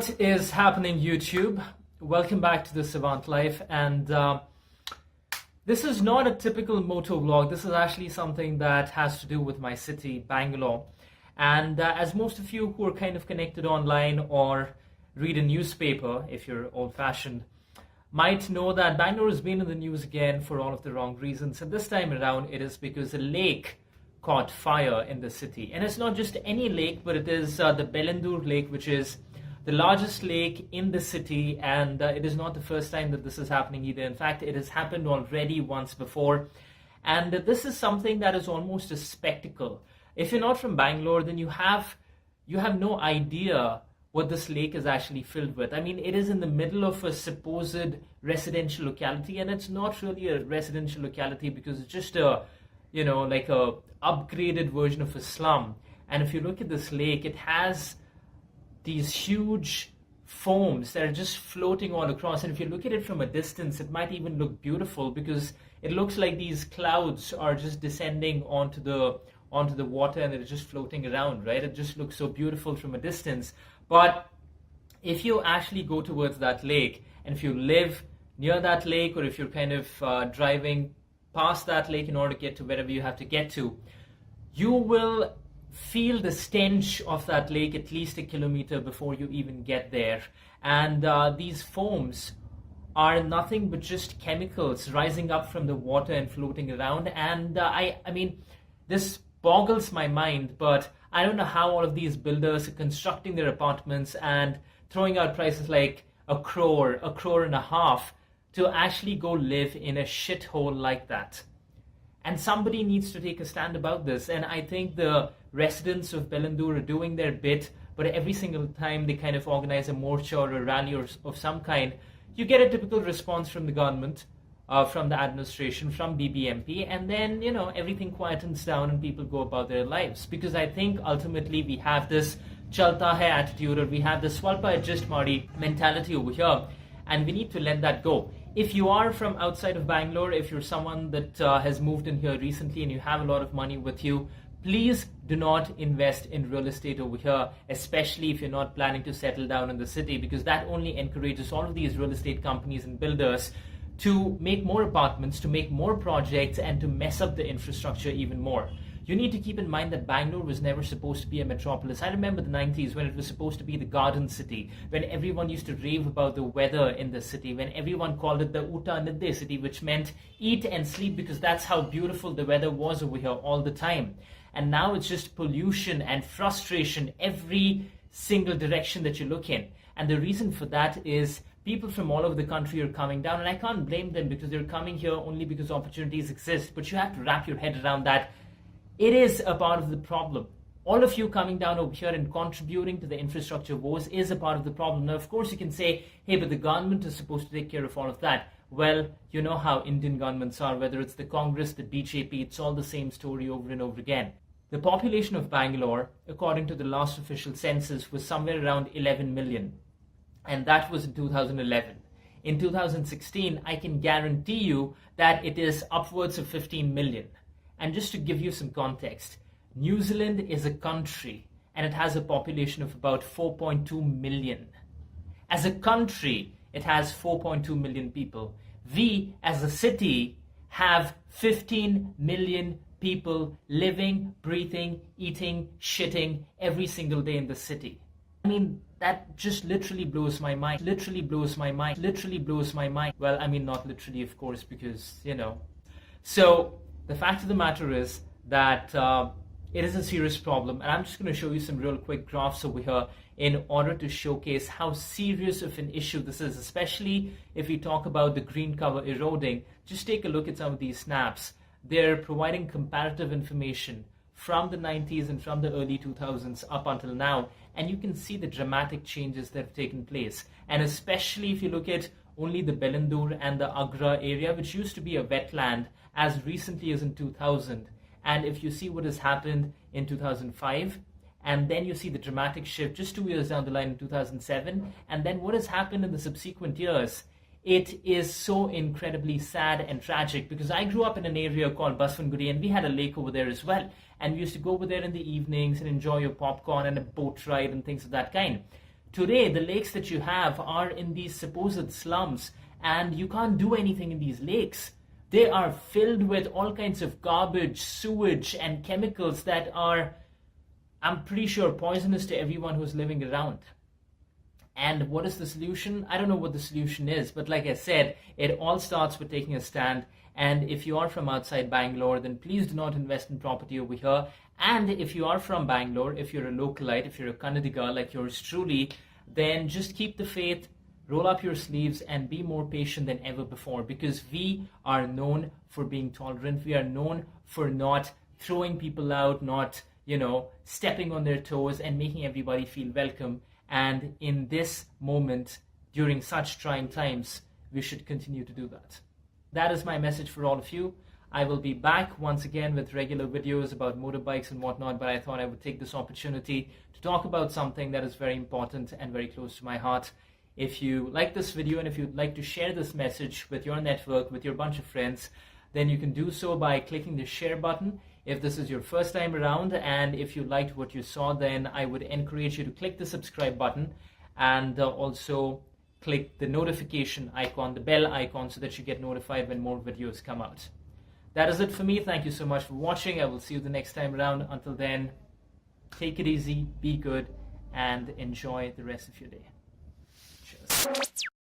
What is happening, YouTube? Welcome back to the Savant Life, and this is not a typical moto vlog. This is actually something that has to do with my city, Bangalore. And as most of you who are kind of connected online or read a newspaper, if you're old-fashioned, might know that Bangalore has been in the news again for all of the wrong reasons. And this time around, it is because a lake caught fire in the city. And it's not just any lake, but it is the Bellandur Lake, which is the largest lake in the city, and it is not the first time that this is happening either. In fact, it has happened already once before, and this is something that is almost a spectacle. If you're not from Bangalore, then you have no idea what this lake is actually filled with. I mean, it is in the middle of a supposed residential locality, and it's not really a residential locality because it's just like a upgraded version of a slum. And if you look at this lake, it has these huge foams that are just floating all across, and if you look at it from a distance, it might even look beautiful because it looks like these clouds are just descending onto the water and they're just floating around, right? It just looks so beautiful from a distance. But if you actually go towards that lake, and if you live near that lake, or if you're kind of driving past that lake in order to get to wherever you have to get to, you will feel the stench of that lake at least a kilometer before you even get there. And these foams are nothing but just chemicals rising up from the water and floating around. And I mean, this boggles my mind, but I don't know how all of these builders are constructing their apartments and throwing out prices like a crore and a half to actually go live in a shithole like that. And somebody needs to take a stand about this. And I think the residents of Bellandur are doing their bit, but every single time they kind of organize a morcha or a rally of some kind, you get a typical response from the government, from the administration, from BBMP, and then, everything quietens down and people go about their lives. Because I think ultimately we have this chalta hai attitude, or we have this swalpa adjust mari mentality over here, and we need to let that go. If you are from outside of Bangalore, if you're someone that has moved in here recently and you have a lot of money with you, please do not invest in real estate over here, especially if you're not planning to settle down in the city, because that only encourages all of these real estate companies and builders to make more apartments, to make more projects, and to mess up the infrastructure even more. You need to keep in mind that Bangalore was never supposed to be a metropolis. I remember the 90s when it was supposed to be the garden city, when everyone used to rave about the weather in the city, when everyone called it the Uta Nidde city, which meant eat and sleep because that's how beautiful the weather was over here all the time. And now it's just pollution and frustration every single direction that you look in. And the reason for that is people from all over the country are coming down, and I can't blame them because they're coming here only because opportunities exist. But you have to wrap your head around that. It is a part of the problem. All of you coming down over here and contributing to the infrastructure woes is a part of the problem. Now, of course, you can say, hey, but the government is supposed to take care of all of that. Well, you know how Indian governments are, whether it's the Congress, the BJP, it's all the same story over and over again. The population of Bangalore, according to the last official census, was somewhere around 11 million. And that was in 2011. In 2016, I can guarantee you that it is upwards of 15 million. And just to give you some context, New Zealand is a country and it has a population of about 4.2 million. As a country, it has 4.2 million people. We, as a city, have 15 million people living, breathing, eating, shitting every single day in the city. I mean, that just literally blows my mind. Literally blows my mind. Literally blows my mind. Well, I mean, not literally, of course, because, So, the fact of the matter is that it is a serious problem, and I'm just going to show you some real quick graphs over here in order to showcase how serious of an issue this is, especially if we talk about the green cover eroding. Just take a look at some of these snaps. They're providing comparative information from the 90s and from the early 2000s up until now, and you can see the dramatic changes that have taken place. And especially if you look at only the Bellandur and the Agra area, which used to be a wetland as recently as in 2000. And if you see what has happened in 2005, and then you see the dramatic shift just 2 years down the line in 2007, and then what has happened in the subsequent years, it is so incredibly sad and tragic, because I grew up in an area called Baswangudi, and we had a lake over there as well. And we used to go over there in the evenings and enjoy your popcorn and a boat ride and things of that kind. Today, the lakes that you have are in these supposed slums, and you can't do anything in these lakes. They are filled with all kinds of garbage, sewage, and chemicals that are, I'm pretty sure, poisonous to everyone who's living around. And what is the solution? I don't know what the solution is, but like I said, it all starts with taking a stand. And if you are from outside Bangalore, then please do not invest in property over here. And if you are from Bangalore, if you're a localite, if you're a Kannadiga like yours truly, then just keep the faith, roll up your sleeves, and be more patient than ever before, because we are known for being tolerant. We are known for not throwing people out, not, stepping on their toes and making everybody feel welcome. And in this moment, during such trying times, we should continue to do that. That is my message for all of you. I will be back once again with regular videos about motorbikes and whatnot, but I thought I would take this opportunity to talk about something that is very important and very close to my heart. If you like this video and if you'd like to share this message with your network, with your bunch of friends, then you can do so by clicking the share button. If this is your first time around and if you liked what you saw, then I would encourage you to click the subscribe button and also click the notification icon, the bell icon, so that you get notified when more videos come out. That is it for me. Thank you so much for watching. I will see you the next time around. Until then, take it easy, be good, and enjoy the rest of your day. Cheers.